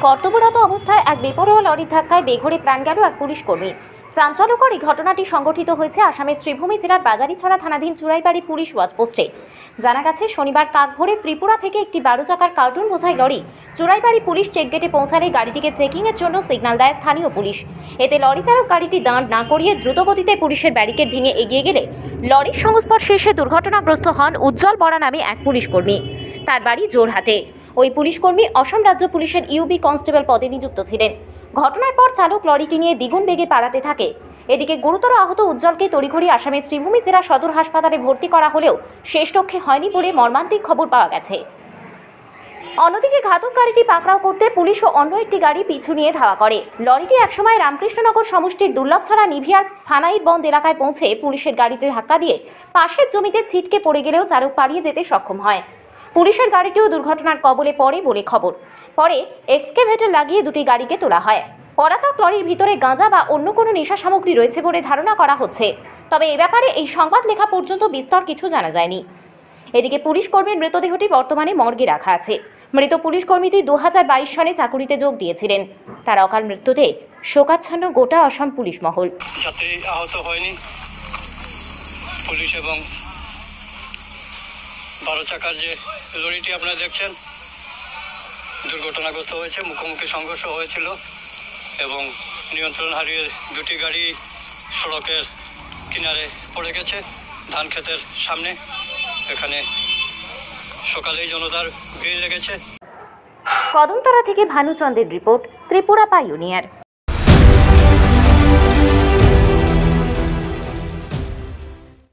কর্তব্যরত অবস্থায় এক বেপরোয়া লরির ধাক্কায় বেঘোরে প্রাণ গেল এক পুলিশ কর্মী। চাঞ্চল্যকর এই ঘটনাটি সংঘটিত হয়েছে আসামের শ্রীভূমি জেলার বাজারিছড়া থানাধীন চুরাইবাড়ি পুলিশ ওয়াচপোস্টে। জানা গেছে, শনিবার কাকভোরে ত্রিপুরা থেকে একটি 12 চাকার কার্টুন বোঝাই লরি চুরাইবাড়ি পুলিশ চেকগেটে পৌঁছালে গাড়িটিকে চেকিংয়ের জন্য সিগন্যাল দেয় স্থানীয় পুলিশ। এতে লরি চালক গাড়িটি দাঁড় না করিয়ে দ্রুতগতিতে পুলিশের ব্যারিকেড ভেঙে এগিয়ে গেলে লরির সংস্পর্শে এসে দুর্ঘটনাগ্রস্ত হন উজ্জ্বল বরা নামে এক পুলিশ কর্মী। তার বাড়ি জোরহাটে। ওই পুলিশকর্মী অসম রাজ্য পুলিশের ইউবি কনস্টেবল পদে নিযুক্ত ছিলেন। ঘটনার পর চালক লরিটি নিয়ে দ্বিগুণ বেগে পালাতে থাকে। এদিকে গুরুতর আহত উজ্জ্বলকে তড়িঘড়ি আসামের শ্রীভূমি জেলা সদর হাসপাতালে ভর্তি করা হলেও শেষরক্ষে হয়নি বলে মর্মান্তিক খবর পাওয়া গেছে। অন্যদিকে ঘাতক গাড়িটি পাকড়াও করতে পুলিশ ও অন্য একটি গাড়ি পিছু নিয়ে ধাওয়া করে। লরিটি একসময় রামকৃষ্ণনগর সমষ্টির দুর্লভছড়া নিভিয়ার ফানাইর বন্ধ এলাকায় পৌঁছে পুলিশের গাড়িতে ধাক্কা দিয়ে পাশের জমিতে ছিটকে পড়ে গেলেও চালক পালিয়ে যেতে সক্ষম হয়। পুলিশের গাড়িটিও দুর্ঘটনার কবলে পড়ে বলে খবর। পরে এক্সকেভেটর লাগিয়ে দুটি গাড়িকে তোলা হয়। পলাতক লরির ভিতরে গাঁজা বা অন্য কোনো নেশা সামগ্রী রয়েছে বলে ধারণা করা হচ্ছে। তবে এ ব্যাপারে এই সংবাদ লেখা পর্যন্ত বিস্তর কিছু জানা যায়নি। এদিকে পুলিশ কর্মীর মৃতদেহটি বর্তমানে মর্গে রাখা আছে। মৃত পুলিশ কর্মীটি 2022 সালে চাকুরিতে যোগ দিয়েছিলেন। তার অকাল মৃত্যুতে শোকাচ্ছন্ন গোটা অসম পুলিশ মহল। যাত্রী আহত হয়নি। পুলিশ এবং 12 চাকার যে লরিটি আপনারা দেখছেন দুর্ঘটনাগ্রস্ত হয়েছে, মুখোমুখি সংঘর্ষ হয়েছিল এবং নিয়ন্ত্রণ হারিয়ে দুটি গাড়ি সড়কের কিনারে পড়ে গেছে ধান ক্ষেতের সামনে। এখানে সকালেই জনতার ভিড় লেগেছে। কদমতলা থেকে ভানুচন্দ্রের রিপোর্ট, ত্রিপুরা পাইওনিয়ার।